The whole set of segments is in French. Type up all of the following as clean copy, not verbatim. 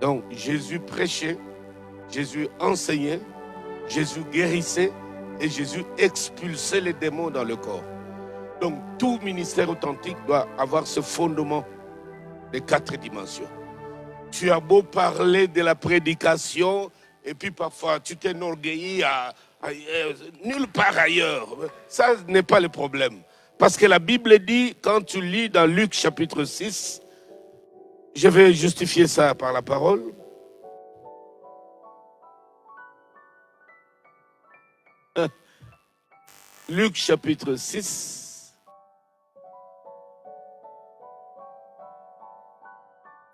Donc Jésus prêchait, Jésus enseignait, Jésus guérissait et Jésus expulsait les démons dans le corps. Donc tout ministère authentique doit avoir ce fondement des 4 dimensions. Tu as beau parler de la prédication et puis parfois tu t'enorgueillis nulle part ailleurs. Ça n'est pas le problème. Parce que la Bible dit, quand tu lis dans Luc chapitre 6, je vais justifier ça par la parole. Luc chapitre 6,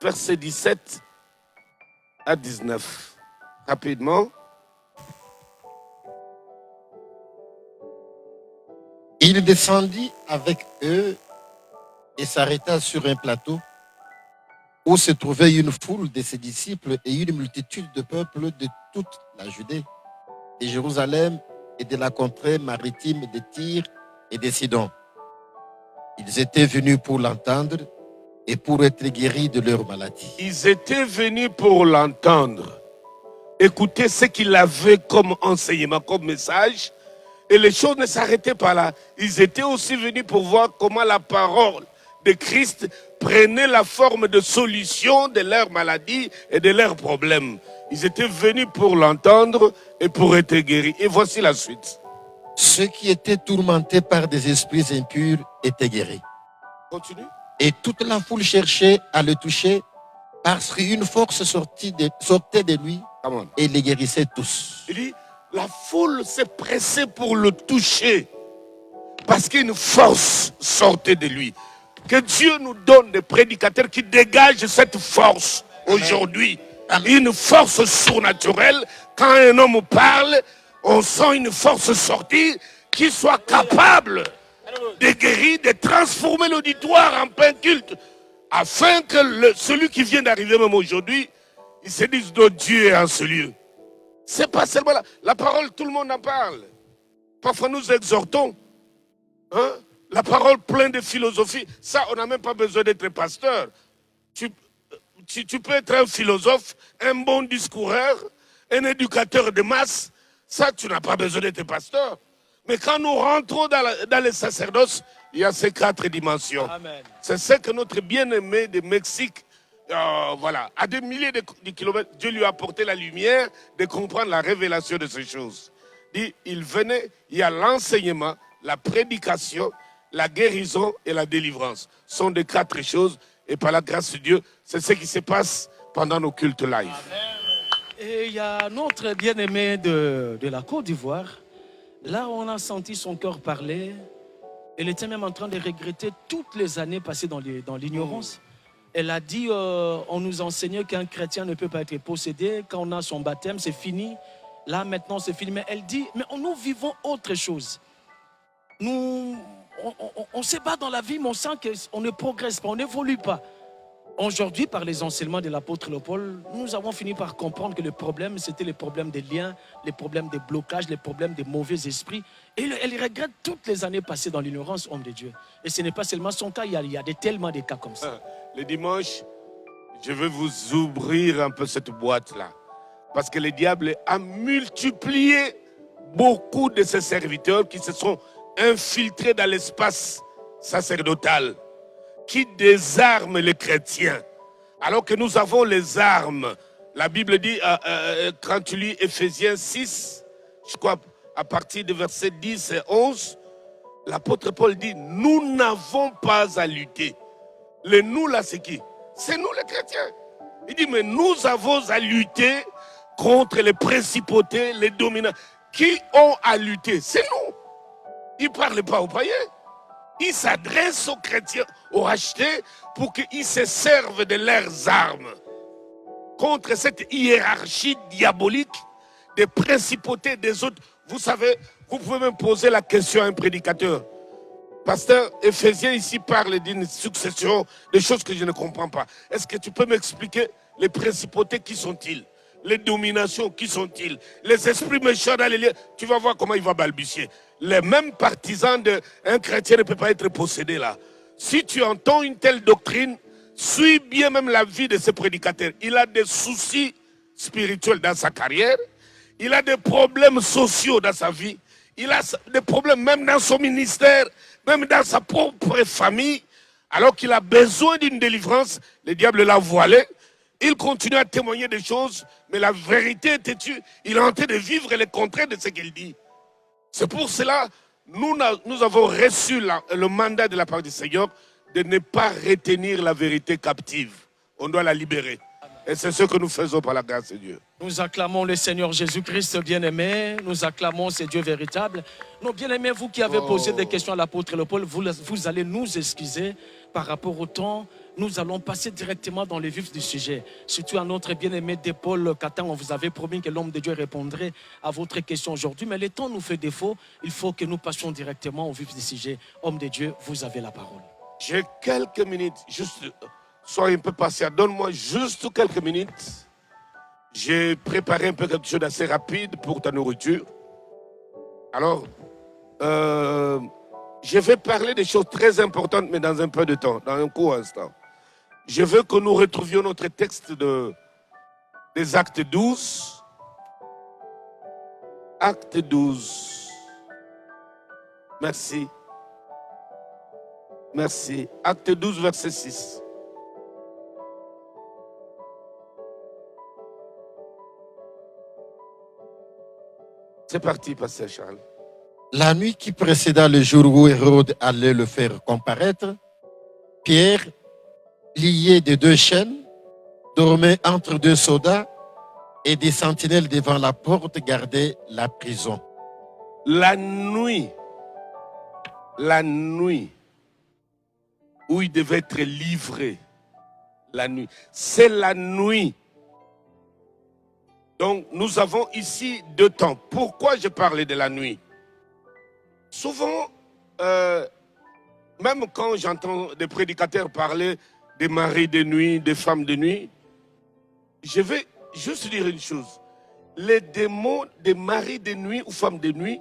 versets 17 à 19. Rapidement. Il descendit avec eux et s'arrêta sur un plateau où se trouvait une foule de ses disciples et une multitude de peuples de toute la Judée, de Jérusalem et de la contrée maritime de Tyr et de Sidon. Ils étaient venus pour l'entendre et pour être guéris de leur maladie. Ils étaient venus pour l'entendre. Écoutez ce qu'il avait comme enseignement, comme message. Et les choses ne s'arrêtaient pas là. Ils étaient aussi venus pour voir comment la parole de Christ prenait la forme de solution de leurs maladies et de leurs problèmes. Ils étaient venus pour l'entendre et pour être guéris. Et voici la suite. Ceux qui étaient tourmentés par des esprits impurs étaient guéris. Continue. Et toute la foule cherchait à le toucher parce qu'une force sortait de lui et les guérissait tous. Il dit, la foule s'est pressée pour le toucher parce qu'une force sortait de lui. Que Dieu nous donne des prédicateurs qui dégagent cette force aujourd'hui. Une force surnaturelle. Quand un homme parle, on sent une force sortir qui soit capable de guérir, de transformer l'auditoire en plein culte. Afin que celui qui vient d'arriver même aujourd'hui, il se dise que Dieu est en ce lieu. C'est pas seulement la parole, tout le monde en parle. Parfois nous exhortons. La parole pleine de philosophie. Ça, on n'a même pas besoin d'être pasteur. Tu peux être un philosophe, un bon discoureur, un éducateur de masse. Ça, tu n'as pas besoin d'être pasteur. Mais quand nous rentrons dans les sacerdoces, il y a ces 4 dimensions. C'est ce que notre bien-aimé de Mexique, à des milliers de kilomètres, Dieu lui a apporté la lumière de comprendre la révélation de ces choses. Il venait, il y a l'enseignement, la prédication, la guérison et la délivrance. Ce sont des 4 choses. Et par la grâce de Dieu, c'est ce qui se passe pendant nos cultes live. Amen. Et il y a notre bien-aimé de la Côte d'Ivoire. Là, on a senti son cœur parler. Elle était même en train de regretter toutes les années passées dans l'ignorance. Elle a dit, on nous enseignait qu'un chrétien ne peut pas être possédé. Quand on a son baptême, c'est fini. Là, maintenant, c'est fini. Mais elle dit, mais nous vivons autre chose. On se bat dans la vie, mais on sent qu'on ne progresse pas, on n'évolue pas. Aujourd'hui, par les enseignements de l'apôtre Paul, nous avons fini par comprendre que le problème, c'était les problèmes des liens, les problèmes des blocages, les problèmes des mauvais esprits. Et elle regrette toutes les années passées dans l'ignorance, homme de Dieu. Et ce n'est pas seulement son cas, il y a tellement de cas comme ça. Le dimanche, je vais vous ouvrir un peu cette boîte-là. Parce que le diable a multiplié beaucoup de ses serviteurs qui se sont infiltrés dans l'espace sacerdotal, qui désarment les chrétiens, alors que nous avons les armes. La Bible dit, quand tu lis Ephésiens 6, je crois à partir du verset 10 et 11, l'apôtre Paul dit, nous n'avons pas à lutter. Le nous là, c'est qui? C'est nous les chrétiens. Il dit, mais nous avons à lutter contre les principautés, les dominants. Qui ont à lutter? C'est nous. Il ne parle pas aux païens. Il s'adresse aux chrétiens, aux rachetés, pour qu'ils se servent de leurs armes contre cette hiérarchie diabolique des principautés des autres. Vous savez, vous pouvez même poser la question à un prédicateur. Pasteur, Éphésiens ici parle d'une succession de choses que je ne comprends pas. Est-ce que tu peux m'expliquer les principautés, qui sont-ils? Les dominations, qui sont-ils? Les esprits méchants dans les lieux. Tu vas voir comment il va balbutier. Les mêmes partisans d'un chrétien ne peut pas être possédé là. Si tu entends une telle doctrine, suis bien même la vie de ce prédicateur. Il a des soucis spirituels dans sa carrière. Il a des problèmes sociaux dans sa vie. Il a des problèmes même dans son ministère, même dans sa propre famille. Alors qu'il a besoin d'une délivrance, le diable l'a voilé. Il continue à témoigner des choses, mais la vérité est têtue. Il est en train de vivre les contraires de ce qu'il dit. C'est pour cela que nous avons reçu le mandat de la part du Seigneur de ne pas retenir la vérité captive. On doit la libérer. Et c'est ce que nous faisons par la grâce de Dieu. Nous acclamons le Seigneur Jésus-Christ bien-aimé. Nous acclamons ce Dieu véritable. Nos bien-aimés, vous qui avez posé des questions à l'apôtre Paul, vous allez nous excuser par rapport au temps. Nous allons passer directement dans le vif du sujet. Surtout à notre bien-aimé Paul Catan, on vous avait promis que l'homme de Dieu répondrait à votre question aujourd'hui. Mais le temps nous fait défaut. Il faut que nous passions directement au vif du sujet. Homme de Dieu, vous avez la parole. J'ai quelques minutes. Juste, sois un peu patient. Donne-moi juste quelques minutes. J'ai préparé un peu quelque chose d'assez rapide pour ta nourriture. Alors, je vais parler des choses très importantes, mais dans un peu de temps, dans un court instant. Je veux que nous retrouvions notre texte des Actes 12. Acte 12. Merci. Merci. Acte 12, verset 6. C'est parti, pasteur Charles. La nuit qui précéda le jour où Hérode allait le faire comparaître, Pierre, lié de 2 chaînes, dormait entre 2 soldats et des sentinelles devant la porte gardaient la prison. La nuit où il devait être livré, la nuit, c'est la nuit. Donc nous avons ici 2 temps. Pourquoi je parlais de la nuit? Souvent, même quand j'entends des prédicateurs parler des maris de nuit, des femmes de nuit, je vais juste dire une chose. Les démons des maris de nuit ou femmes de nuit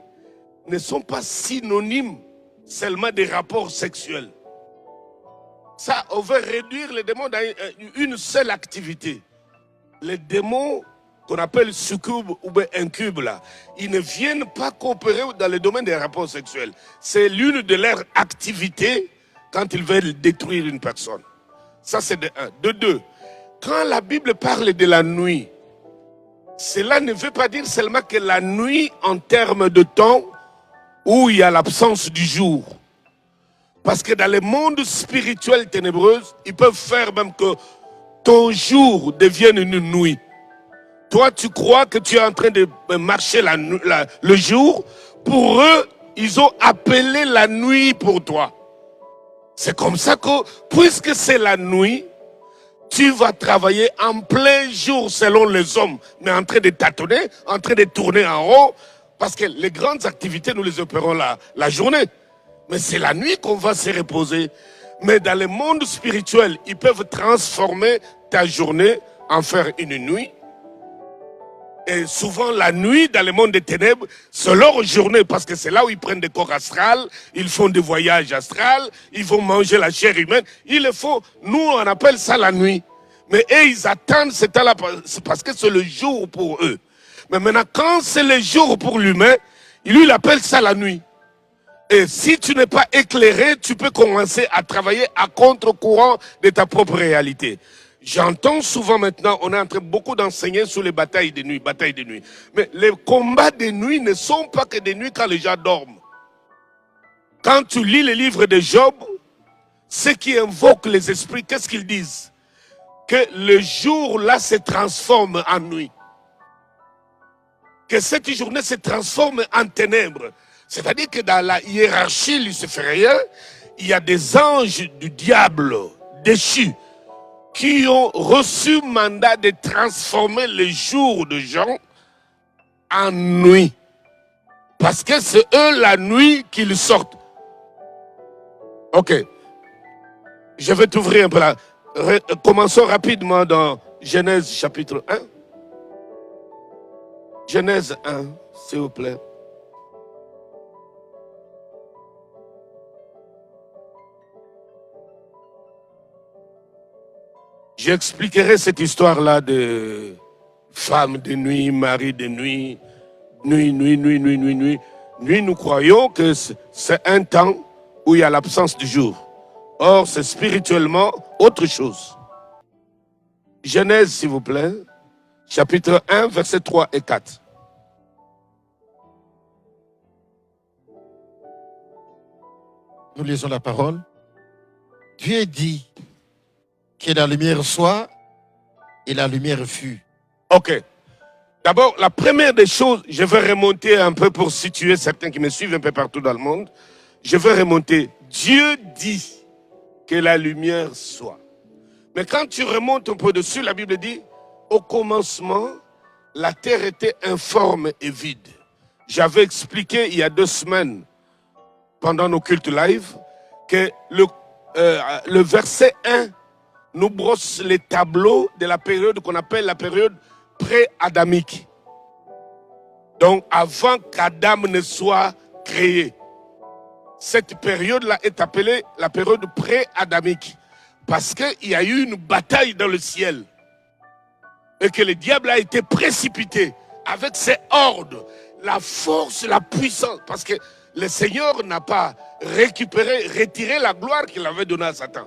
ne sont pas synonymes seulement des rapports sexuels. Ça, on veut réduire les démons dans une seule activité. Les démons qu'on appelle succubes ou incubes, là, ils ne viennent pas coopérer dans le domaine des rapports sexuels. C'est l'une de leurs activités quand ils veulent détruire une personne. Ça, c'est de 1. De 2, quand la Bible parle de la nuit, cela ne veut pas dire seulement que la nuit en termes de temps où il y a l'absence du jour. Parce que dans le monde spirituel ténébreux, ils peuvent faire même que ton jour devienne une nuit. Toi, tu crois que tu es en train de marcher le jour. Pour eux, ils ont appelé la nuit pour toi. C'est comme ça que, puisque c'est la nuit, tu vas travailler en plein jour selon les hommes, mais en train de tâtonner, en train de tourner en rond, parce que les grandes activités, nous les opérons la journée. Mais c'est la nuit qu'on va se reposer. Mais dans le monde spirituel, ils peuvent transformer ta journée en faire une nuit. Et souvent, la nuit, dans le monde des ténèbres, c'est leur journée, parce que c'est là où ils prennent des corps astrales, ils font des voyages astrales, ils vont manger la chair humaine. Ils le font. Nous, on appelle ça la nuit. Mais eux, ils attendent ce temps-là, parce que c'est le jour pour eux. Mais maintenant, quand c'est le jour pour l'humain, lui, il appelle ça la nuit. Et si tu n'es pas éclairé, tu peux commencer à travailler à contre-courant de ta propre réalité. J'entends souvent maintenant, on est en train beaucoup d'enseigner sur les batailles de nuit, Mais les combats de nuit ne sont pas que des nuits quand les gens dorment. Quand tu lis les livres de Job, ceux qui invoquent les esprits, qu'est-ce qu'ils disent? Que le jour là se transforme en nuit. Que cette journée se transforme en ténèbres. C'est-à-dire que dans la hiérarchie luciférienne, il y a des anges du diable déchus qui ont reçu mandat de transformer les jours de gens en nuit. Parce que c'est eux la nuit qu'ils sortent. Ok. Je vais t'ouvrir un peu là. Commençons rapidement dans Genèse chapitre 1. Genèse 1, s'il vous plaît. J'expliquerai cette histoire-là de femme de nuit, mari de nuit, nuit. Nous croyons que c'est un temps où il y a l'absence du jour. Or, c'est spirituellement autre chose. Genèse, s'il vous plaît, chapitre 1, versets 3 et 4. Nous lisons la parole. Dieu dit que la lumière soit et la lumière fut. Ok. D'abord, la première des choses, je vais remonter un peu pour situer certains qui me suivent un peu partout dans le monde. Je vais remonter. Dieu dit que la lumière soit. Mais quand tu remontes un peu dessus, la Bible dit, au commencement, la terre était informe et vide. J'avais expliqué il y a 2 semaines, pendant nos cultes live, que le verset 1 nous brosse les tableaux de la période qu'on appelle la période pré-adamique. Donc, avant qu'Adam ne soit créé. Cette période-là est appelée la période pré-adamique. Parce qu'il y a eu une bataille dans le ciel. Et que le diable a été précipité avec ses hordes. La force, la puissance. Parce que le Seigneur n'a pas retiré la gloire qu'il avait donnée à Satan.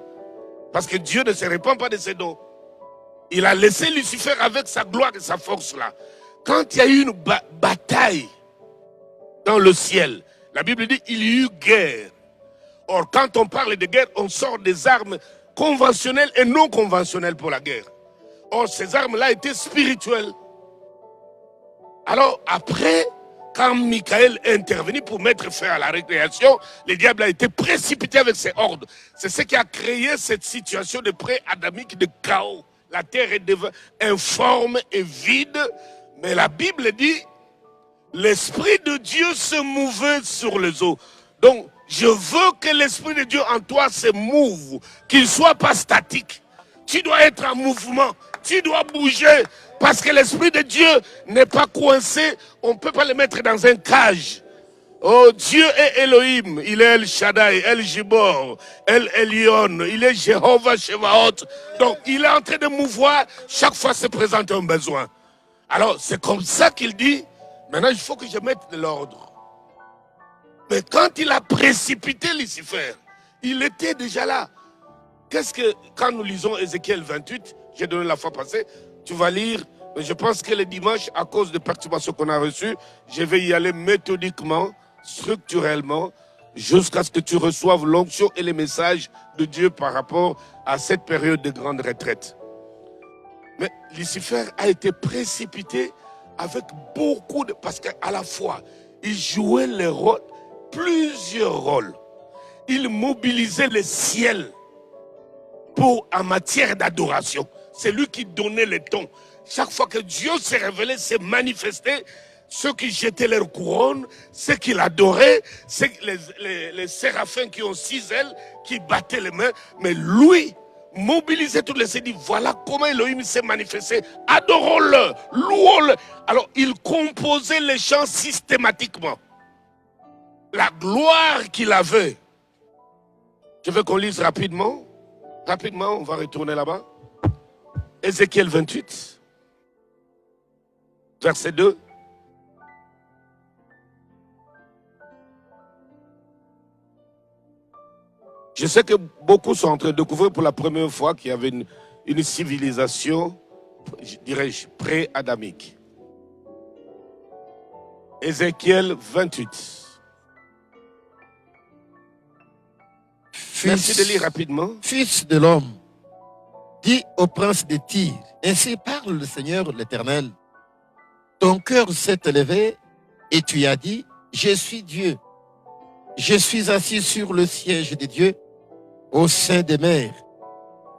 Parce que Dieu ne se répand pas de ses dons. Il a laissé Lucifer avec sa gloire et sa force-là. Quand il y a eu une bataille dans le ciel, la Bible dit qu'il y a eu guerre. Or, quand on parle de guerre, on sort des armes conventionnelles et non conventionnelles pour la guerre. Or, ces armes-là étaient spirituelles. Alors, après, quand Michael est intervenu pour mettre fin à la récréation, le diable a été précipité avec ses hordes. C'est ce qui a créé cette situation de pré-adamique, de chaos. La terre est devenue informe et vide. Mais la Bible dit, l'Esprit de Dieu se mouvait sur les eaux. Donc, je veux que l'Esprit de Dieu en toi se mouve, qu'il ne soit pas statique. Tu dois être en mouvement, tu dois bouger, parce que l'Esprit de Dieu n'est pas coincé, on ne peut pas le mettre dans un cage. Oh, Dieu est Elohim, il est El Shaddai, El Jibor, El Elyon, il est Jéhovah Shevaot. Donc, il est en train de mouvoir, chaque fois se présente un besoin. Alors, c'est comme ça qu'il dit, maintenant il faut que je mette de l'ordre. Mais quand il a précipité Lucifer, il était déjà là. Qu'est-ce que, quand nous lisons Ézéchiel 28, j'ai donné la fois passée, tu vas lire, mais je pense que le dimanche, à cause des perturbations qu'on a reçues, je vais y aller méthodiquement, structurellement, jusqu'à ce que tu reçoives l'onction et les messages de Dieu par rapport à cette période de grande retraite. Mais Lucifer a été précipité avec beaucoup de... Parce qu'à la fois, il jouait les rôles, plusieurs rôles. Il mobilisait le ciel pour, en matière d'adoration. C'est lui qui donnait le ton. Chaque fois que Dieu s'est révélé, s'est manifesté, ceux qui jetaient leur couronne, ceux qui l'adoraient, les séraphins qui ont 6 ailes, qui battaient les mains, mais lui mobilisait toutes les... Il dit, voilà comment Elohim s'est manifesté, adorons-le, louons-le. Alors il composait les chants systématiquement. La gloire qu'il avait. Je veux qu'on lise rapidement. Rapidement, on va retourner là-bas. Ézéchiel 28, verset 2. Je sais que beaucoup sont en train de découvrir pour la première fois qu'il y avait une civilisation, je dirais, pré-adamique. Ézéchiel 28. Merci de lire rapidement. Fils de l'homme, dis au prince de Tyr, ainsi parle le Seigneur l'Éternel. Ton cœur s'est élevé et tu as dit, je suis Dieu. Je suis assis sur le siège de Dieu au sein des mers.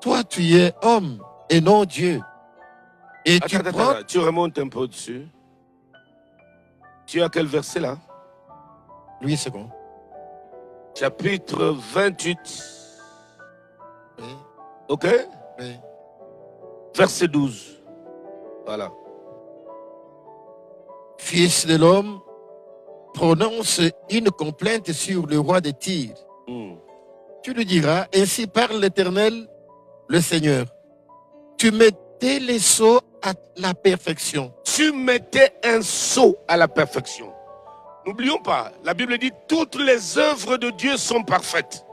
Toi, tu es homme et non Dieu. Et Attends, tu remontes un peu au-dessus. Tu as quel verset là? Lui, c'est bon. Chapitre 28. Oui. Ok? Oui. Verset 12. Voilà. Fils de l'homme, prononce une complainte sur le roi de Tyr. Tu lui diras, ainsi parle l'Éternel, le Seigneur. Tu mettais les sceaux à la perfection. Tu mettais un sceau à la perfection. N'oublions pas, la Bible dit toutes les œuvres de Dieu sont parfaites.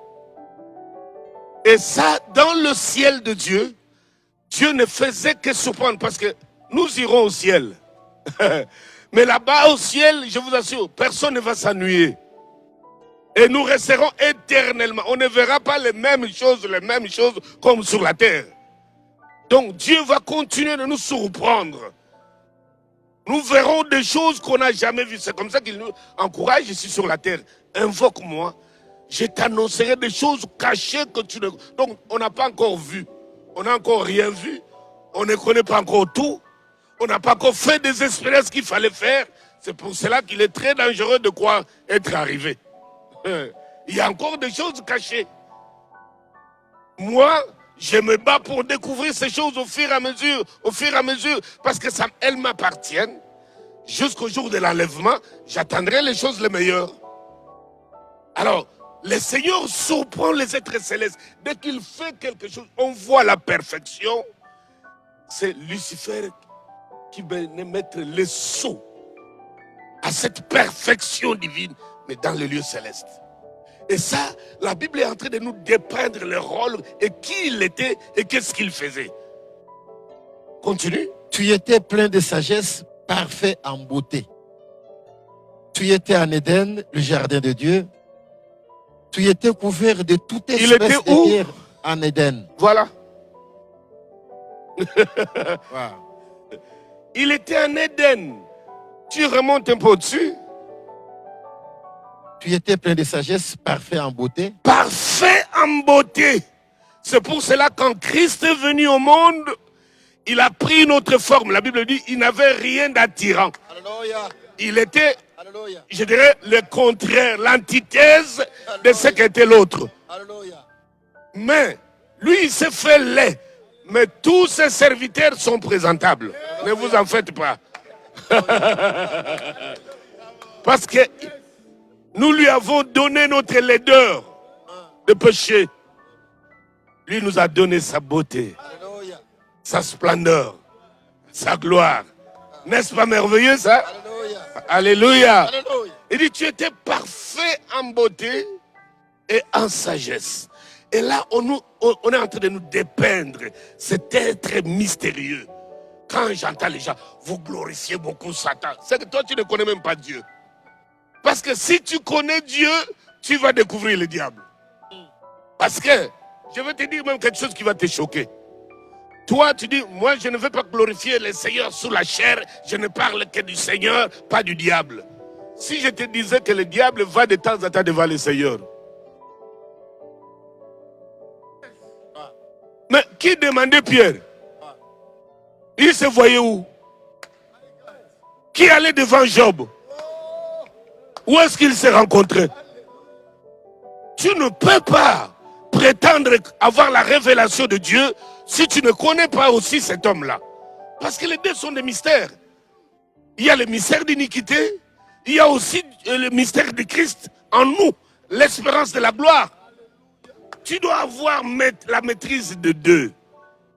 Et ça, dans le ciel de Dieu, Dieu ne faisait que surprendre parce que nous irons au ciel. Mais là-bas au ciel, je vous assure, personne ne va s'ennuyer. Et nous resterons éternellement. On ne verra pas les mêmes choses comme sur la terre. Donc Dieu va continuer de nous surprendre. Nous verrons des choses qu'on n'a jamais vues. C'est comme ça qu'il nous encourage ici sur la terre. Invoque-moi, je t'annoncerai des choses cachées que tu ne... Donc on n'a pas encore vu. On n'a encore rien vu. On ne connaît pas encore tout. On n'a pas encore fait des expériences qu'il fallait faire. C'est pour cela qu'il est très dangereux de croire être arrivé. Il y a encore des choses cachées. Moi, je me bats pour découvrir ces choses au fur et à mesure, parce que elles m'appartiennent. Jusqu'au jour de l'enlèvement, j'attendrai les choses les meilleures. Alors, le Seigneur surprend les êtres célestes. Dès qu'il fait quelque chose, on voit la perfection. C'est Lucifer qui va mettre les sceaux à cette perfection divine, mais dans les lieux célestes. Et ça, la Bible est en train de nous dépeindre le rôle et qui il était et qu'est-ce qu'il faisait. Continue. Tu étais plein de sagesse, parfait en beauté. Tu étais en Éden, le jardin de Dieu. Tu étais couvert de toute espèce de pierre en Éden. Voilà. Wow. Il était en Éden. Tu remontes un peu au-dessus. Tu étais plein de sagesse, parfait en beauté. Parfait en beauté. C'est pour cela quand Christ est venu au monde, il a pris une autre forme. La Bible dit il n'avait rien d'attirant. Alléluia. Il était, Alléluia. je dirais, le contraire, l'antithèse de ce qu'était l'autre. Alléluia. Mais lui, il s'est fait laid. Mais tous ses serviteurs sont présentables. Ne vous en faites pas. Parce que nous lui avons donné notre laideur de péché. Lui nous a donné sa beauté, Alléluia. sa splendeur, sa gloire. N'est-ce pas merveilleux ça? Alléluia. Alléluia. Alléluia. Il dit tu étais parfait en beauté et en sagesse. Et là, on est en train de nous dépeindre cet être mystérieux. Quand j'entends les gens, vous glorifiez beaucoup Satan. C'est que toi, tu ne connais même pas Dieu. Parce que si tu connais Dieu, tu vas découvrir le diable. Parce que, je vais te dire même quelque chose qui va te choquer. Toi, tu dis, moi, je ne veux pas glorifier le Seigneur sous la chair. Je ne parle que du Seigneur, pas du diable. Si je te disais que le diable va de temps en temps devant le Seigneur. Mais qui demandait Pierre? Il se voyait où? Qui allait devant Job? Où est-ce qu'ils se rencontraient? Tu ne peux pas prétendre avoir la révélation de Dieu si tu ne connais pas aussi cet homme-là. Parce que les deux sont des mystères. Il y a le mystère d'iniquité, il y a aussi le mystère de Christ en nous, l'espérance de la gloire. Tu dois avoir la maîtrise de deux.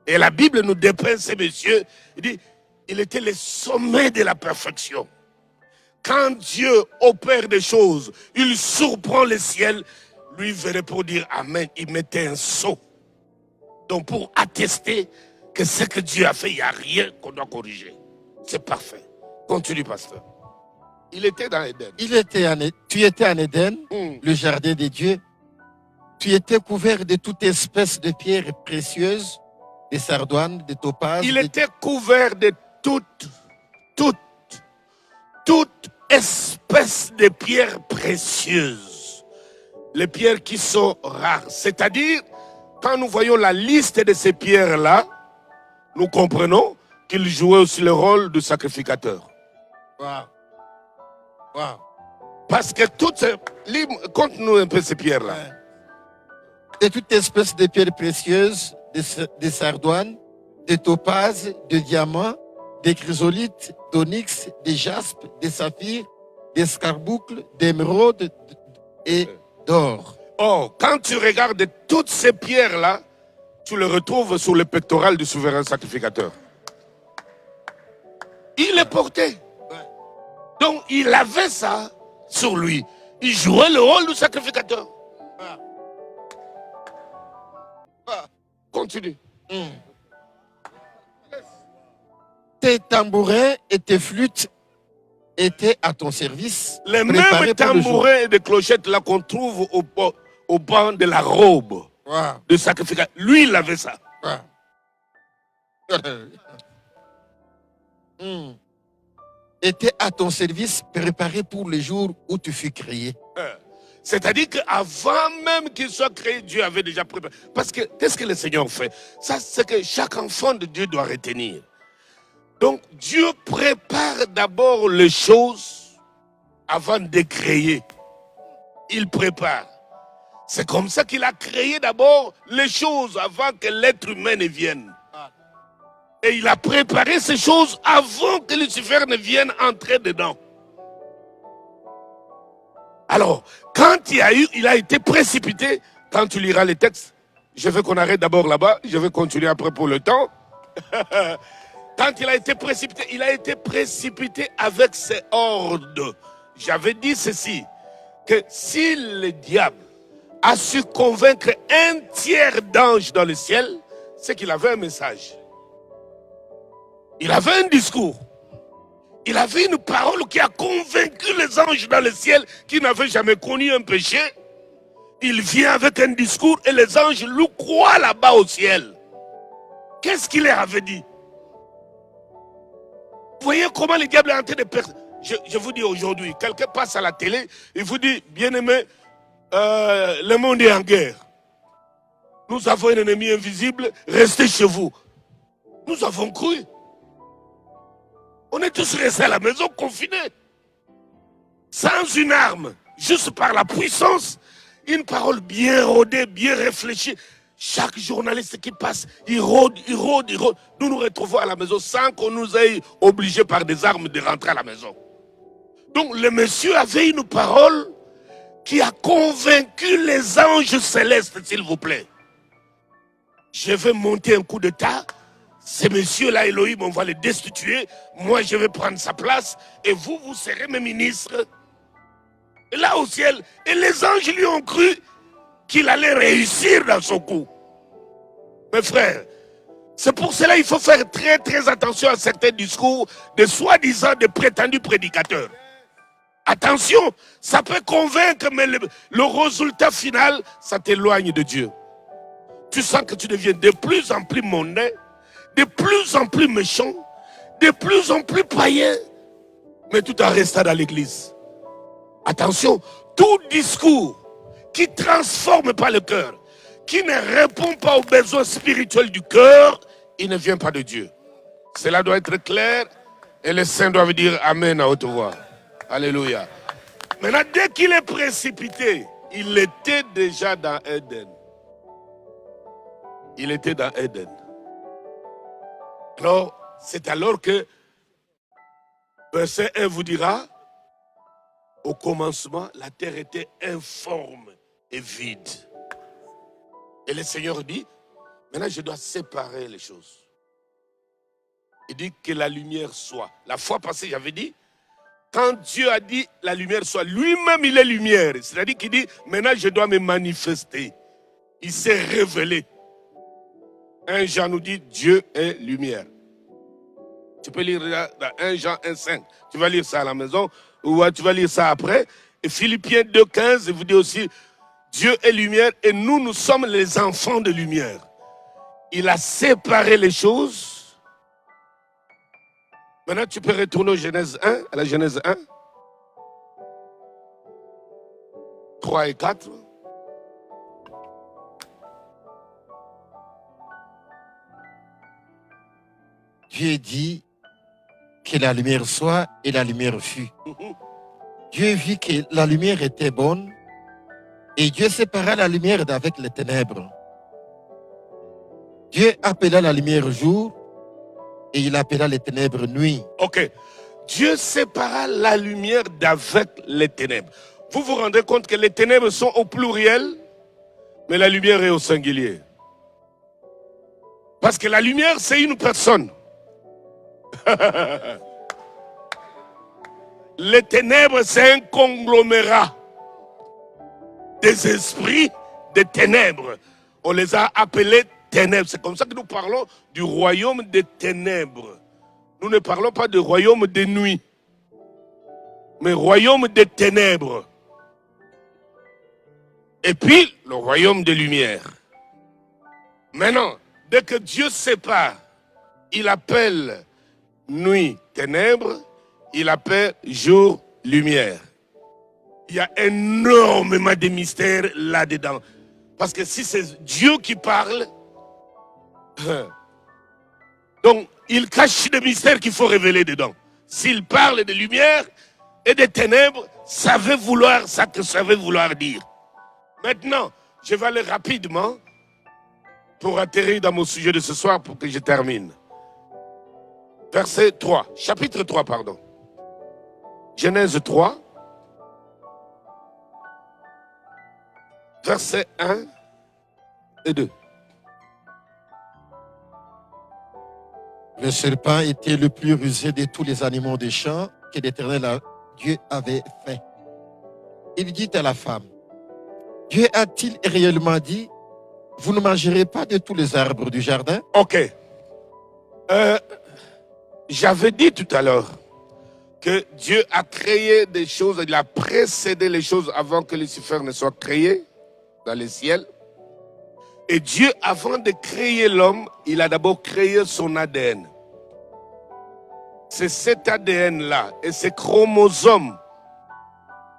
Et la Bible nous dépeint ces messieurs. Il dit, il était le sommet de la perfection. Quand Dieu opère des choses, il surprend le ciel. Lui venait pour dire Amen. Il mettait un sceau. Donc pour attester que ce que Dieu a fait, il n'y a rien qu'on doit corriger. C'est parfait. Continue, pasteur. Il était dans Éden. Tu étais en Éden, le jardin de Dieu. Tu étais couvert de toute espèce de pierres précieuses, de sardoines, de topazes. Il était couvert de toute espèce de pierres précieuses. Les pierres qui sont rares. C'est-à-dire, quand nous voyons la liste de ces pierres-là, nous comprenons qu'il jouait aussi le rôle de sacrificateur. Wow. Wow. Parce que toutes ces... Conte-nous un peu ces pierres-là. De toute espèce de pierres précieuses, de sardoines, de topazes, de diamants, des chrysolites, d'onyx, de jaspe, de saphir, d'escarboucles, d'émeraude et d'or. Oh, quand tu regardes toutes ces pierres-là, Tu le retrouves sur le pectoral du souverain sacrificateur. Il est porté. Donc, il avait ça sur lui. Il jouait le rôle du sacrificateur. Continue. Tes tambourins et tes flûtes étaient à ton service. Les préparés mêmes pour le jour. tambourins et des clochettes là qu'on trouve au banc de la robe Wow. de sacrificateur. Lui, il avait ça. Wow. Était à ton service, préparé pour le jour où tu fus créé. C'est-à-dire qu'avant même qu'il soit créé, Dieu avait déjà préparé. Parce que qu'est-ce que le Seigneur fait? Ça, c'est que chaque enfant de Dieu doit retenir. Donc, Dieu prépare d'abord les choses avant de créer. Il prépare. C'est comme ça qu'il a créé d'abord les choses avant que l'être humain ne vienne. Et il a préparé ces choses avant que Lucifer ne vienne entrer dedans. Alors, quand il a été précipité, quand tu liras les textes, je veux qu'on arrête d'abord là-bas, je vais continuer après pour le temps. Quand il a été précipité avec ses ordres. J'avais dit ceci, que si le diable a su convaincre un tiers d'anges dans le ciel, c'est qu'il avait un message. Il avait un discours. Il avait une parole qui a convaincu les anges dans le ciel qui n'avaient jamais connu un péché. Il vient avec un discours et les anges le croient là-bas au ciel. Qu'est-ce qu'il leur avait dit? Vous voyez comment le diable est en train de perdre. Je vous dis aujourd'hui, quelqu'un passe à la télé, il vous dit, bien-aimé, le monde est en guerre. Nous avons un ennemi invisible, restez chez vous. Nous avons cru. On est tous restés à la maison confinés. Sans une arme, juste par la puissance, une parole bien rodée, bien réfléchie. Chaque journaliste qui passe, il rôde. Nous nous retrouvons à la maison sans qu'on nous ait obligés par des armes de rentrer à la maison. Donc le monsieur avait une parole qui a convaincu les anges célestes, s'il vous plaît. Je vais monter un coup d'État. Ces messieurs-là, Elohim, on va les destituer. Moi, je vais prendre sa place. Et vous, vous serez mes ministres. Et là, au ciel, et les anges lui ont cru qu'il allait réussir dans son coup. Mes frères, c'est pour cela qu'il faut faire très très attention à certains discours de soi-disant de prétendus prédicateurs. Attention, ça peut convaincre, mais le résultat final, ça t'éloigne de Dieu. Tu sens que tu deviens de plus en plus mondain, de plus en plus méchant, de plus en plus païen, mais tout en restant dans l'église. Attention, tout discours qui ne transforme pas le cœur, qui ne répond pas aux besoins spirituels du cœur, il ne vient pas de Dieu. Cela doit être clair et les saints doivent dire Amen à haute voix. Alléluia. Maintenant, dès qu'il est précipité, il était déjà dans Éden. Il était dans Éden. Alors, c'est alors que verset 1 vous dira, au commencement, la terre était informe et vide. Et le Seigneur dit, maintenant je dois séparer les choses. Il dit que la lumière soit. La fois passée, j'avais dit, quand Dieu a dit la lumière soit, lui-même il est lumière. C'est-à-dire qu'il dit, maintenant je dois me manifester. Il s'est révélé. 1 Jean nous dit, Dieu est lumière. Tu peux lire dans 1 Jean 1,5. Tu vas lire ça à la maison ou tu vas lire ça après. Et Philippiens 2,15, il vous dit aussi, Dieu est lumière et nous, nous sommes les enfants de lumière. Il a séparé les choses. Maintenant, tu peux retourner au Genèse 1, à la Genèse 1. 3 et 4. Dieu dit que la lumière soit et la lumière fut. Dieu vit que la lumière était bonne et Dieu sépara la lumière d'avec les ténèbres. Dieu appela la lumière jour et il appela les ténèbres nuit. Ok. Dieu sépara la lumière d'avec les ténèbres. Vous vous rendez compte que les ténèbres sont au pluriel, mais la lumière est au singulier. Parce que la lumière, c'est une personne. Les ténèbres, c'est un conglomérat des esprits des ténèbres. On les a appelés ténèbres. C'est comme ça que nous parlons du royaume des ténèbres. Nous ne parlons pas du royaume des nuits, mais royaume des ténèbres. Et puis, le royaume des lumières. Maintenant, dès que Dieu sépare, il appelle nuit, ténèbres, il appelle jour, lumière. Il y a énormément de mystères là-dedans. Parce que si c'est Dieu qui parle, donc il cache des mystères qu'il faut révéler dedans. S'il parle de lumière et de ténèbres, ça veut vouloir ça que ça veut vouloir dire. Maintenant, je vais aller rapidement pour atterrir dans mon sujet de ce soir pour que je termine. Verset 3, chapitre 3, pardon. Genèse 3, versets 1 et 2. Le serpent était le plus rusé de tous les animaux des champs que l'Éternel Dieu avait fait. Il dit à la femme, Dieu a-t-il réellement dit, vous ne mangerez pas de tous les arbres du jardin? Ok. J'avais dit tout à l'heure que Dieu a créé des choses, il a précédé les choses avant que Lucifer ne soit créé dans les ciels. Et Dieu, avant de créer l'homme, il a d'abord créé son ADN. C'est cet ADN-là et ces chromosomes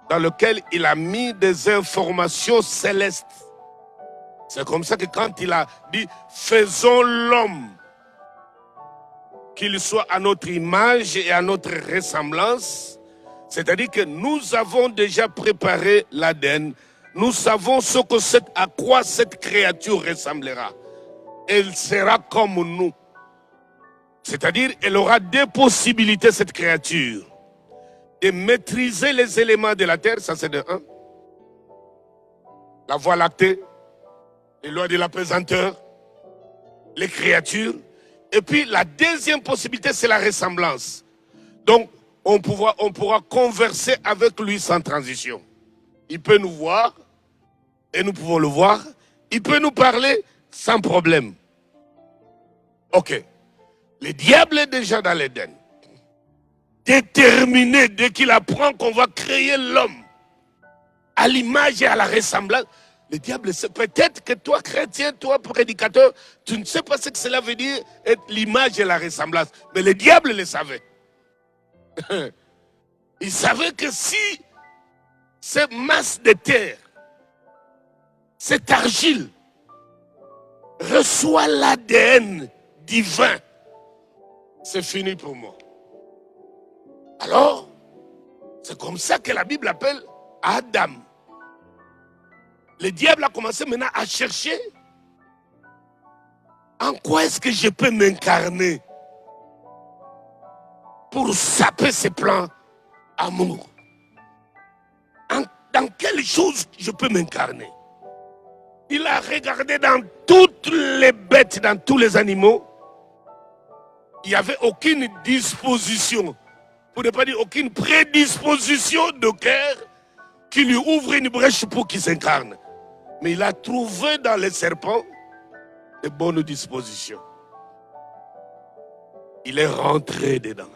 dans lequel il a mis des informations célestes. C'est comme ça que quand il a dit « faisons l'homme », qu'il soit à notre image et à notre ressemblance, c'est-à-dire que nous avons déjà préparé l'ADN. Nous savons à quoi cette créature ressemblera. Elle sera comme nous. C'est-à-dire, elle aura deux possibilités, cette créature. De maîtriser les éléments de la terre, ça c'est de 1. La voie lactée, les lois de la pesanteur, les créatures. Et puis la deuxième possibilité, c'est la ressemblance. Donc, on pourra converser avec lui sans transition. Il peut nous voir, et nous pouvons le voir. Il peut nous parler sans problème. Ok. Le diable est déjà dans l'Éden. Déterminé, dès qu'il apprend qu'on va créer l'homme à l'image et à la ressemblance, le diable sait. Peut-être que toi, chrétien, toi, prédicateur, tu ne sais pas ce que cela veut dire, être l'image et la ressemblance. Mais le diable le savait. Il savait que si cette masse de terre, cette argile, reçoit l'ADN divin, c'est fini pour moi. Alors, c'est comme ça que la Bible appelle Adam. Le diable a commencé maintenant à chercher en quoi est-ce que je peux m'incarner pour saper ses plans amour. Dans quelle chose je peux m'incarner? Il a regardé dans toutes les bêtes, dans tous les animaux. Il n'y avait aucune disposition, pour ne pas dire aucune prédisposition de cœur qui lui ouvre une brèche pour qu'il s'incarne. Mais il a trouvé dans les serpents de bonnes dispositions. Il est rentré dedans.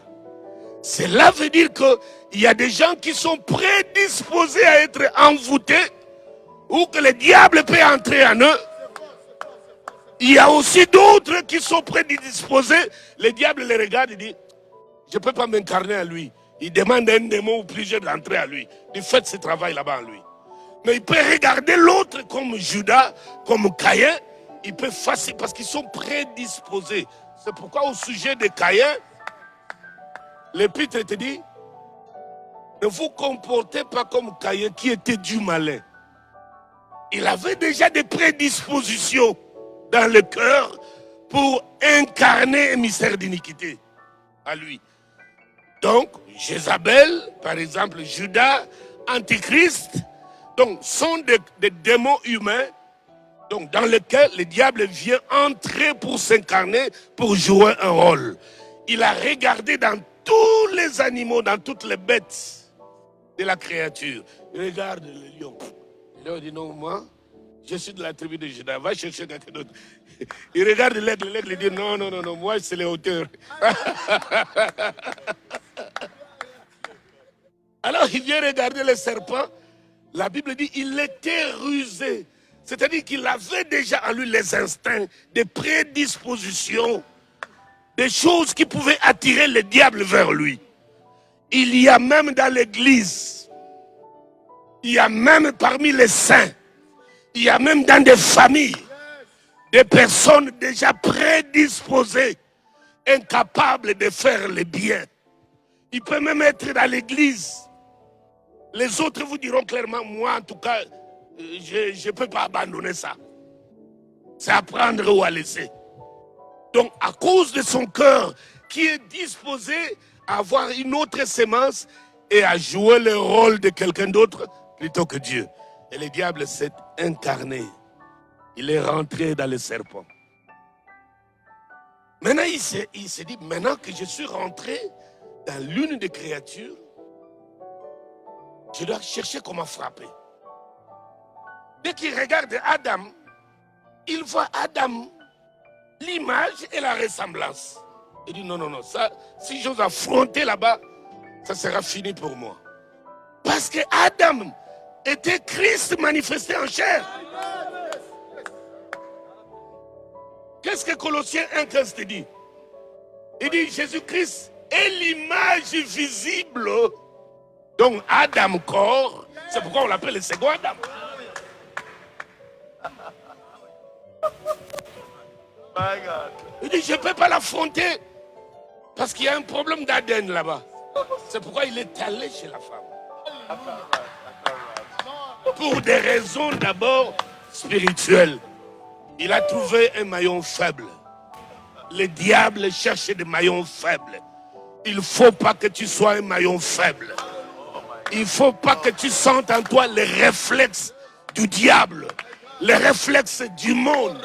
Cela veut dire qu'il y a des gens qui sont prédisposés à être envoûtés ou que le diable peut entrer en eux. Il y a aussi d'autres qui sont prédisposés. Le diable les regarde et dit, je ne peux pas m'incarner à lui. Il demande à un démon ou plusieurs d'entrer à lui. Il fait ce travail là-bas en lui. Mais il peut regarder l'autre comme Judas, comme Caïn. Il peut facile parce qu'ils sont prédisposés. C'est pourquoi au sujet de Caïn, l'Épître te dit, ne vous comportez pas comme Caïn qui était du malin. Il avait déjà des prédispositions dans le cœur pour incarner un mystère d'iniquité à lui. Donc, Jézabel, par exemple, Judas, Antichrist, donc sont des démons humains Donc, dans lequel le diable vient entrer pour s'incarner, pour jouer un rôle. Il a regardé dans tous les animaux, dans toutes les bêtes de la créature. Il regarde le lion. Il leur dit, non, moi, je suis de la tribu de Juda. Va chercher quelqu'un d'autre. Il regarde l'aigle. L'aigle dit, non, moi, c'est les hauteurs. Alors, il vient regarder le serpent. La Bible dit, il était rusé. C'est-à-dire qu'il avait déjà en lui les instincts, des prédispositions, des choses qui pouvaient attirer le diable vers lui. Il y a même dans l'église, il y a même parmi les saints, il y a même dans des familles, des personnes déjà prédisposées, incapables de faire le bien. Il peut même être dans l'église. Les autres vous diront clairement, moi en tout cas, je ne peux pas abandonner ça. C'est à prendre ou à laisser. Donc, à cause de son cœur qui est disposé à avoir une autre sémence et à jouer le rôle de quelqu'un d'autre plutôt que Dieu. Et le diable s'est incarné. Il est rentré dans le serpent. Maintenant, il s'est dit, maintenant que je suis rentré dans l'une des créatures, je dois chercher comment frapper. Dès qu'il regarde Adam, il voit Adam, l'image et la ressemblance. Il dit non, ça, si j'ose affronter là-bas, ça sera fini pour moi. Parce que Adam était Christ manifesté en chair. Qu'est-ce que Colossiens 1,15 te dit? Il dit Jésus-Christ est l'image visible. Donc Adam corps, c'est pourquoi on l'appelle le second Adam. Il dit, je ne peux pas l'affronter parce qu'il y a un problème d'ADN là-bas. C'est pourquoi il est allé chez la femme. Pour des raisons d'abord spirituelles. Il a trouvé un maillon faible. Le diable cherche des maillons faibles. Il ne faut pas que tu sois un maillon faible. Il ne faut pas que tu sentes en toi les réflexes du diable, les réflexes du monde.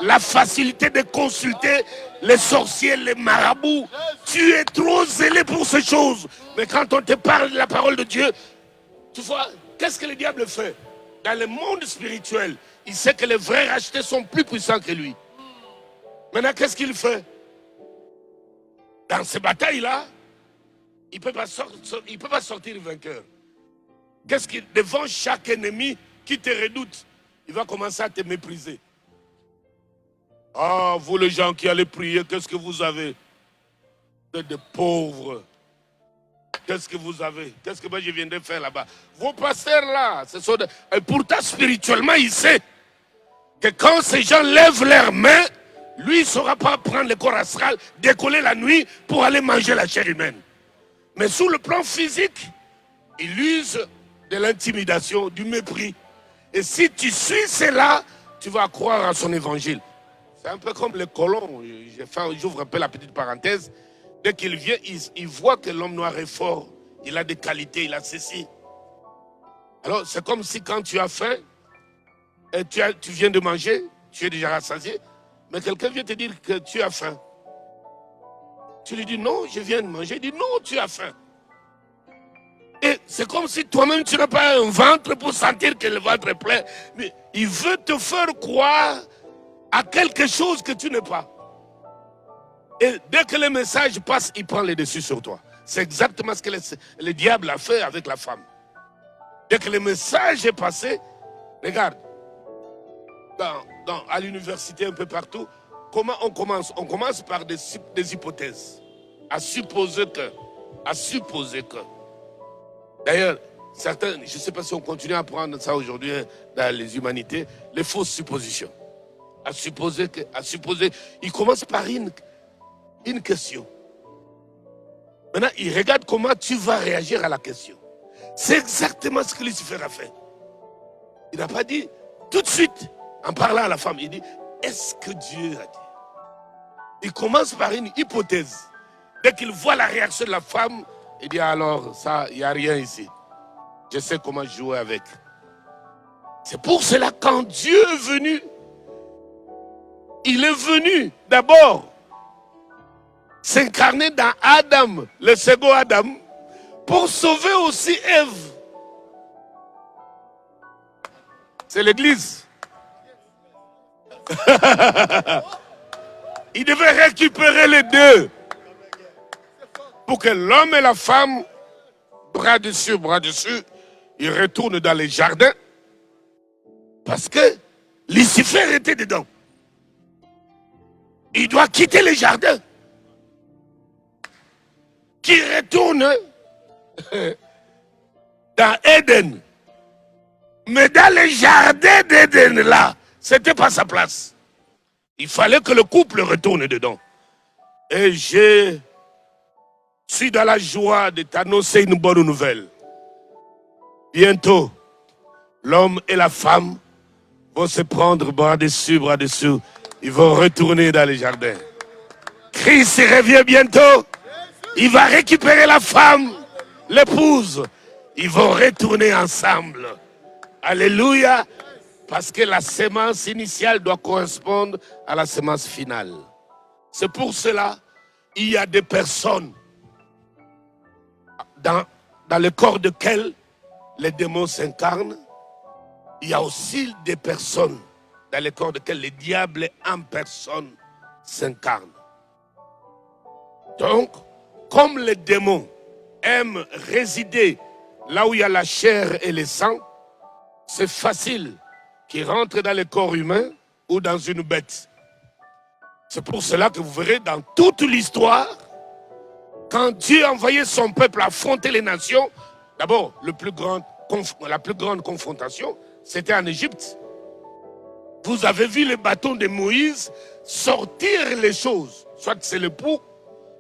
La facilité de consulter les sorciers, les marabouts. Tu es trop zélé pour ces choses. Mais quand on te parle de la parole de Dieu, tu vois, qu'est-ce que le diable fait? Dans le monde spirituel, il sait que les vrais rachetés sont plus puissants que lui. Maintenant, qu'est-ce qu'il fait? Dans ces batailles-là, il ne peut pas sortir vainqueur. Qu'est-ce qu'il, devant chaque ennemi qui te redoute, il va commencer à te mépriser. Ah, vous les gens qui allez prier, qu'est-ce que vous avez? Vous êtes des pauvres. Qu'est-ce que vous avez? Qu'est-ce que moi je viens de faire là-bas? Vos pasteurs là, et pourtant spirituellement, il sait que quand ces gens lèvent leurs mains, lui, il ne saura pas prendre le corps astral, décoller la nuit pour aller manger la chair humaine. Mais sur le plan physique, il use de l'intimidation, du mépris. Et si tu suis cela, tu vas croire à son évangile. C'est un peu comme les colons. J'ouvre un peu la petite parenthèse. Dès qu'il vient, il voit que l'homme noir est fort. Il a des qualités, il a ceci. Alors, c'est comme si quand tu as faim, et tu viens de manger, tu es déjà rassasié, mais quelqu'un vient te dire que tu as faim. Tu lui dis non, je viens de manger. Il dit non, tu as faim. Et c'est comme si toi-même tu n'as pas un ventre pour sentir que le ventre est plein. Mais il veut te faire croire à quelque chose que tu n'es pas. Et dès que le message passe, il prend le dessus sur toi. C'est exactement ce que le diable a fait avec la femme. Dès que le message est passé, regarde, à l'université, un peu partout, comment on commence? On commence par des hypothèses. À supposer que. D'ailleurs, certains, je ne sais pas si on continue à apprendre ça aujourd'hui dans les humanités, les fausses suppositions. À supposer, il commence par une question. Maintenant, il regarde comment tu vas réagir à la question. C'est exactement ce que Lucifer a fait. Il n'a pas dit tout de suite, en parlant à la femme, il dit, est-ce que Dieu a dit? Il commence par une hypothèse. Dès qu'il voit la réaction de la femme, il dit alors, ça, il n'y a rien ici. Je sais comment jouer avec. C'est pour cela, quand Dieu est venu Il est venu d'abord s'incarner dans Adam, le second Adam, pour sauver aussi Ève. C'est l'Église. Il devait récupérer les deux pour que l'homme et la femme, bras dessus, ils retournent dans les jardins parce que Lucifer était dedans. Il doit quitter les jardins. Qui retourne dans Éden. Mais dans les jardins d'Éden, là, c'était pas sa place. Il fallait que le couple retourne dedans. Et je suis dans la joie de t'annoncer une bonne nouvelle. Bientôt, l'homme et la femme vont se prendre bras dessus. Ils vont retourner dans les jardins. Christ revient bientôt. Il va récupérer la femme, l'épouse. Ils vont retourner ensemble. Alléluia. Parce que la sémence initiale doit correspondre à la sémence finale. C'est pour cela qu'il y a des personnes dans le corps desquelles les démons s'incarnent. Il y a aussi des personnes dans le corps desquelles les diables en personne s'incarnent. Donc, comme les démons aiment résider là où il y a la chair et le sang, c'est facile qu'ils rentrent dans le corps humain ou dans une bête. C'est pour cela que vous verrez dans toute l'histoire, quand Dieu a envoyé son peuple affronter les nations, d'abord, la plus grande confrontation, c'était en Égypte. Vous avez vu le bâton de Moïse sortir les choses. Soit c'est le pou,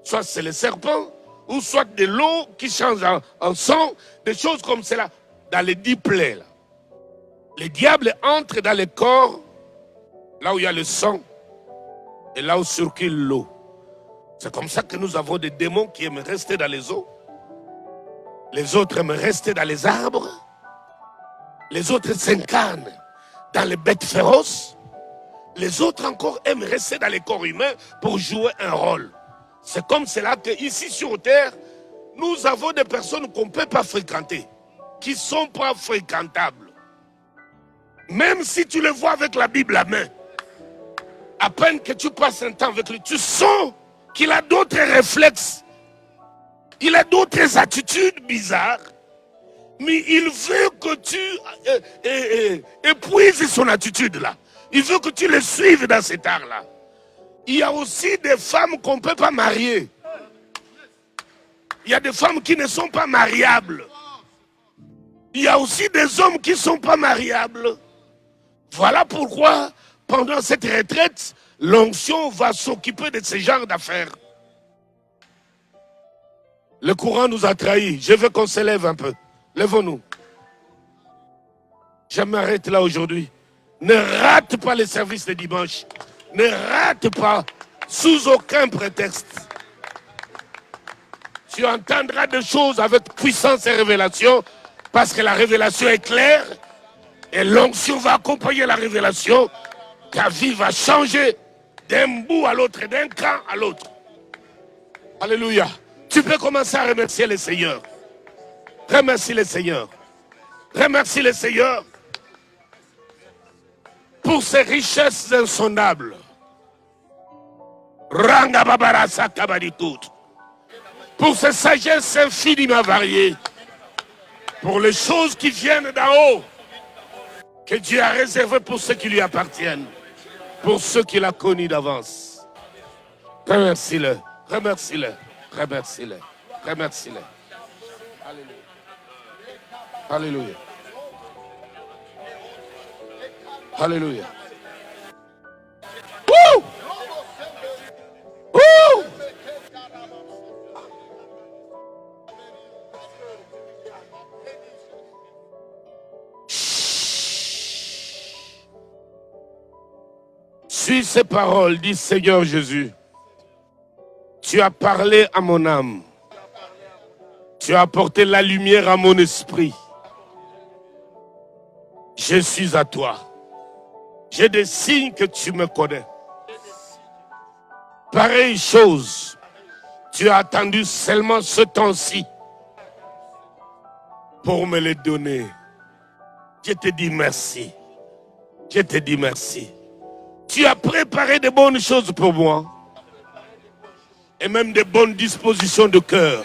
soit c'est le serpent, ou soit de l'eau qui change en sang, des choses comme cela, dans les 10 plaies. Là. Les diables entrent dans le corps, là où il y a le sang, et là où circule l'eau. C'est comme ça que nous avons des démons qui aiment rester dans les eaux. Les autres aiment rester dans les arbres. Les autres s'incarnent dans les bêtes féroces. Les autres encore aiment rester dans les corps humains pour jouer un rôle. C'est comme cela qu'ici sur terre, nous avons des personnes qu'on ne peut pas fréquenter, qui ne sont pas fréquentables. Même si tu les vois avec la Bible à main, à peine que tu passes un temps avec lui, tu sens qu'il a d'autres réflexes, il a d'autres attitudes bizarres, mais il veut que tu épuises son attitude là. Il veut que tu le suives dans cet art-là. Il y a aussi des femmes qu'on ne peut pas marier. Il y a des femmes qui ne sont pas mariables. Il y a aussi des hommes qui ne sont pas mariables. Voilà pourquoi, pendant cette retraite, l'onction va s'occuper de ce genre d'affaires. Le courant nous a trahis. Je veux qu'on se lève un peu. Lèvons-nous. Je m'arrête là aujourd'hui. Ne rate pas les services de dimanche. Ne rate pas, sous aucun prétexte. Tu entendras des choses avec puissance et révélation, parce que la révélation est claire, et l'onction va accompagner la révélation. Ta vie va changer d'un bout à l'autre, d'un camp à l'autre. Alléluia. Tu peux commencer à remercier le Seigneur. Remercie le Seigneur. Remercie le Seigneur pour ses richesses insondables. Pour ses sagesses infiniment variées. Pour les choses qui viennent d'en haut, que Dieu a réservées pour ceux qui lui appartiennent, pour ceux qu'il a connus d'avance. Remercie-le, remercie-le, remercie-le, remercie-le. Alléluia. Alléluia. Woo! Woo! Suis ces paroles, dit Seigneur Jésus. Tu as parlé à mon âme. Tu as apporté la lumière à mon esprit. Je suis à toi. J'ai des signes que tu me connais. Pareille chose, tu as attendu seulement ce temps-ci pour me les donner. Je te dis merci. Je te dis merci. Tu as préparé de bonnes choses pour moi. Et même de bonnes dispositions de cœur.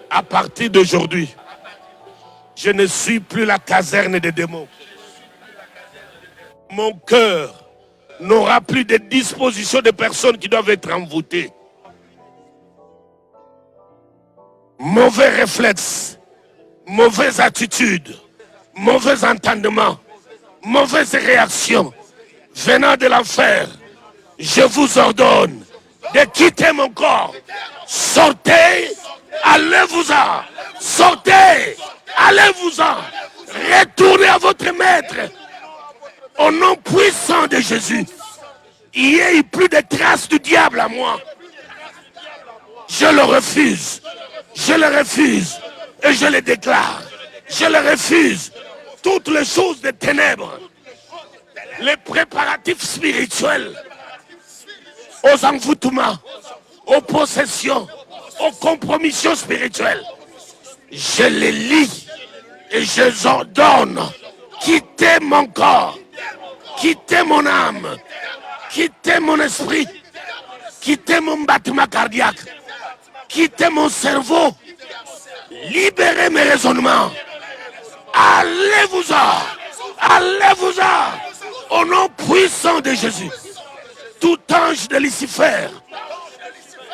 À partir d'aujourd'hui, je ne suis plus la caserne des démons. Mon cœur n'aura plus de dispositions de personnes qui doivent être envoûtées. Mauvais réflexes, mauvaise attitude, mauvais entendement, mauvaise réaction venant de l'enfer. Je vous ordonne de quitter mon corps. Sortez, allez-vous-en. Sortez, allez-vous-en. Retournez à votre maître. Au nom puissant de Jésus, il n'y ait plus de traces du diable à moi. Je le refuse. Je le refuse. Et je le déclare. Je le refuse. Toutes les choses des ténèbres, les préparatifs spirituels, aux envoûtements, aux possessions, aux compromissions spirituelles, je les lis et je les ordonne. Quittez mon corps, quittez mon âme, quittez mon esprit, quittez mon battement cardiaque, quittez mon cerveau, libérez mes raisonnements. Allez-vous-en, allez-vous-en, au nom puissant de Jésus. Tout ange de Lucifer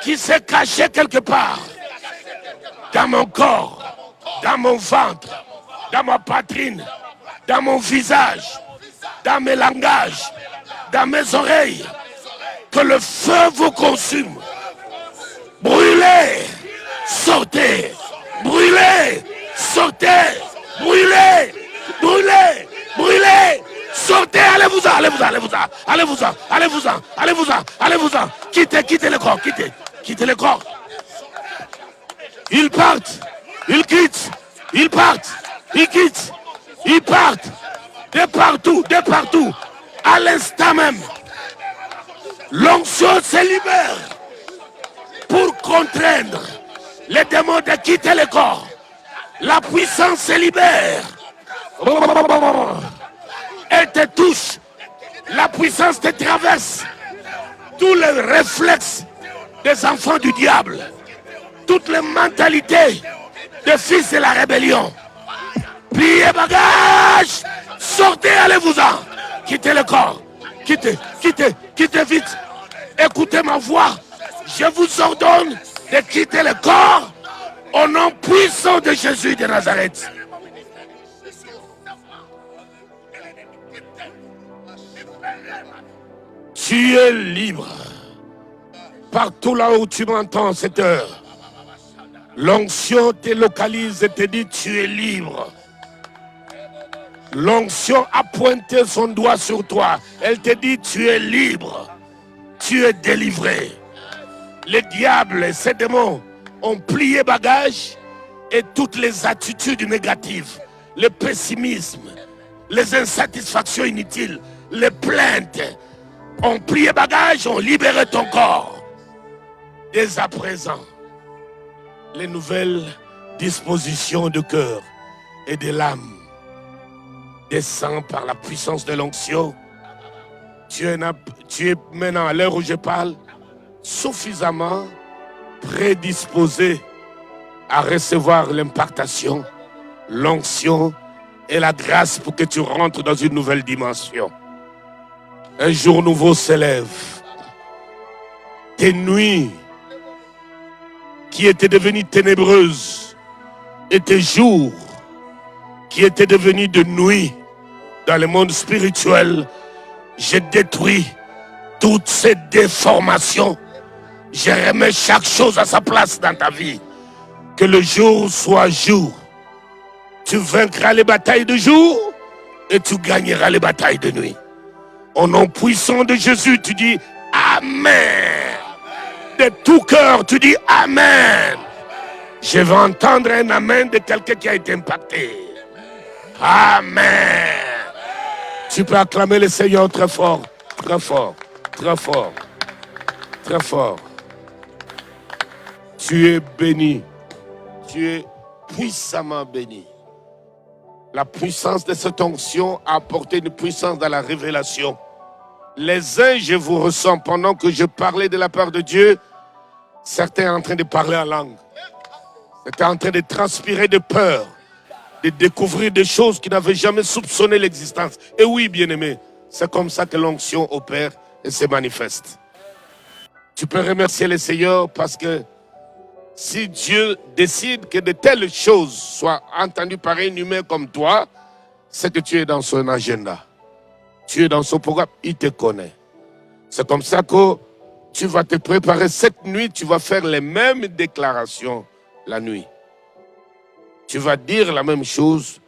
qui s'est caché quelque part dans mon corps, dans mon ventre, dans ma poitrine, dans mon visage, dans mes langages, dans mes oreilles, que le feu vous consume. Brûlez, sortez, brûlez, sortez, brûlez, brûlez, brûlez, sortez, allez-vous-en, allez-vous-en, allez-vous-en, allez-vous-en, allez-vous-en, allez-vous-en, allez-vous-en, quittez le corps, quittez le corps. Ils partent, ils quittent, ils partent, ils quittent, ils partent, de partout, à l'instant même. L'onction se libère pour contraindre les démons de quitter le corps. La puissance se libère. Elle te touche. La puissance te traverse. Tous les réflexes des enfants du diable. Toutes les mentalités des fils de la rébellion. Pliez bagages. Sortez, allez-vous-en. Quittez le corps. Quittez vite. Écoutez ma voix. Je vous ordonne de quitter le corps au nom puissant de Jésus de Nazareth. Tu es libre. Partout là où tu m'entends cette heure, l'onction te localise et te dit tu es libre. L'onction a pointé son doigt sur toi. Elle te dit tu es libre. Tu es délivré. Les diables et ces démons ont plié bagages et toutes les attitudes négatives, le pessimisme, les insatisfactions inutiles, les plaintes ont plié bagages, ont libéré ton corps. Dès à présent, les nouvelles dispositions de cœur et de l'âme descendent par la puissance de l'onction. Tu es maintenant, à l'heure où je parle, suffisamment prédisposé à recevoir l'impartation, l'onction et la grâce pour que tu rentres dans une nouvelle dimension. Un jour nouveau s'élève. Tes nuits qui étaient devenues ténébreuses et tes jours qui étaient devenus de nuit dans le monde spirituel, je détruis toutes ces déformations. Je remets chaque chose à sa place dans ta vie. Que le jour soit jour. Tu vaincras les batailles de jour et tu gagneras les batailles de nuit. Au nom puissant de Jésus, tu dis Amen. De tout cœur, tu dis Amen. Je vais entendre un Amen de quelqu'un qui a été impacté. Amen. Tu peux acclamer le Seigneur très fort, très fort, très fort. très fort. Tu es béni. Tu es puissamment béni. La puissance de cette onction a apporté une puissance dans la révélation. Les uns, je vous ressens, pendant que je parlais de la part de Dieu, certains en train de parler en langue. C'était en train de transpirer de peur, de découvrir des choses qui n'avaient jamais soupçonné l'existence. Et oui, bien-aimé, c'est comme ça que l'onction opère et se manifeste. Tu peux remercier le Seigneur parce que si Dieu décide que de telles choses soient entendues par un humain comme toi, c'est que tu es dans son agenda. Tu es dans son programme, il te connaît. C'est comme ça que tu vas te préparer cette nuit, tu vas faire les mêmes déclarations la nuit. Tu vas dire la même chose,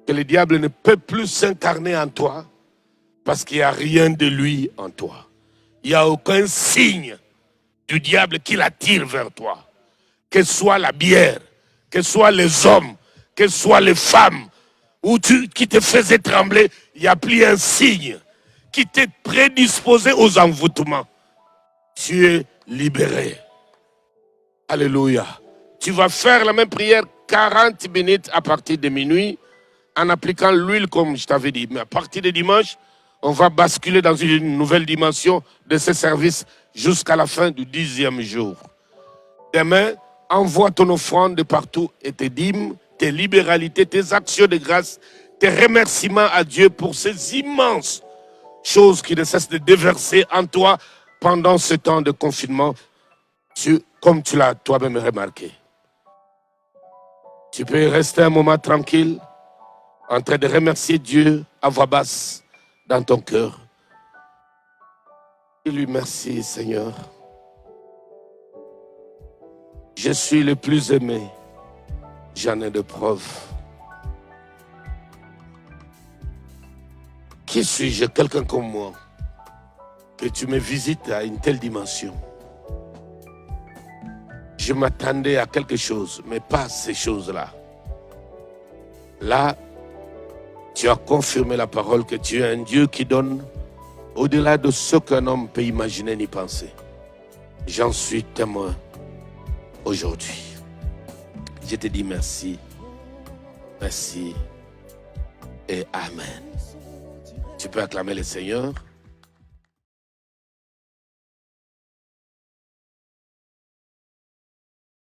que le diable ne peut plus s'incarner en toi parce qu'il n'y a rien de lui en toi. Il n'y a aucun signe du diable qui l'attire vers toi. Que ce soit la bière, que ce soit les hommes, que ce soit les femmes, qui te faisaient trembler, il n'y a plus un signe qui t'est prédisposé aux envoûtements. Tu es libéré. Alléluia. Tu vas faire la même prière 40 minutes à partir de minuit en appliquant l'huile comme je t'avais dit. Mais à partir de dimanche, on va basculer dans une nouvelle dimension de ce service jusqu'à la fin du 10e jour. Demain, envoie ton offrande de partout et tes dîmes, tes libéralités, tes actions de grâce, tes remerciements à Dieu pour ces immenses choses qui ne cessent de déverser en toi pendant ce temps de confinement, comme tu l'as toi-même remarqué. Tu peux rester un moment tranquille, en train de remercier Dieu à voix basse dans ton cœur. Et lui merci, Seigneur. Je suis le plus aimé. J'en ai de preuves. Qui suis-je? Quelqu'un comme moi. Que tu me visites à une telle dimension. Je m'attendais à quelque chose, mais pas ces choses-là. Là, tu as confirmé la parole que tu es un Dieu qui donne au-delà de ce qu'un homme peut imaginer ni penser. J'en suis témoin aujourd'hui. Je te dis merci, merci et Amen. Tu peux acclamer le Seigneur.